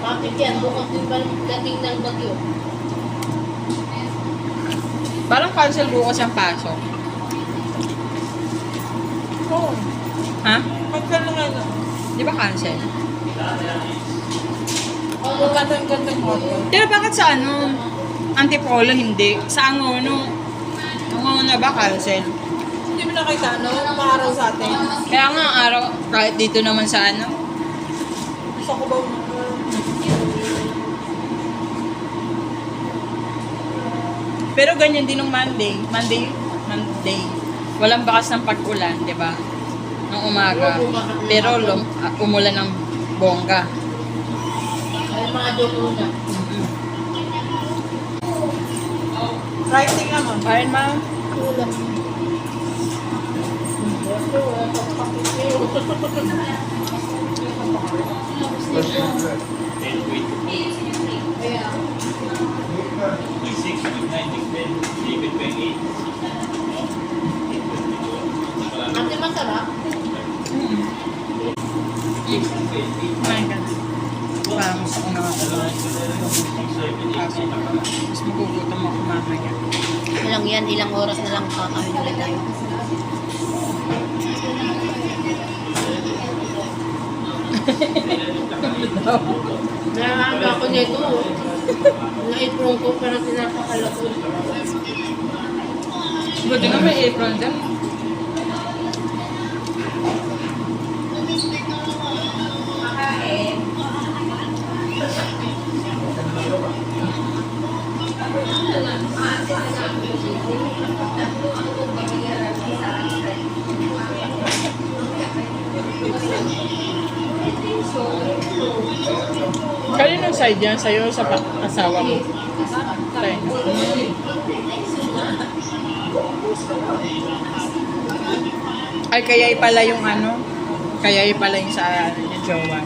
Bakit yan? Bukas din ba dating ng bagyo? Parang cancel bukas ang pasok. Oo. Ha? Cancel na nga na. Di ba cancel? Ang ganda-gandang hotel. Pero bakit sa ano? Antipolo hindi. Sa Angono. Angono ba cancel? Hindi mo nakita, no? Maaraw sa atin. Kaya nga ang araw, kahit dito naman sa ano. Sa Cubao. Pero ganyan din nung Monday. Monday. Walang bakas ng pag-ulan, di ba? Nung umaga. Pero umulan ng bongga. Ay, mga doon na. Writing naman. Ayun, ma'am. Ulam. Ate, masarap? My God. Parang gusto ko na ako. Mas magugutom ako mamaya. Ilang yan, ilang oras na lang kakain ulit tayo. Naaga ako nito. Na-apron ko para pinapakalakot. Buti nga may apron dyan. Kaninong side yan? Sa'yo o sa asawa mo? Tayo. Ay, kaya pala yung ano? Kaya pala yung sa yung jowa.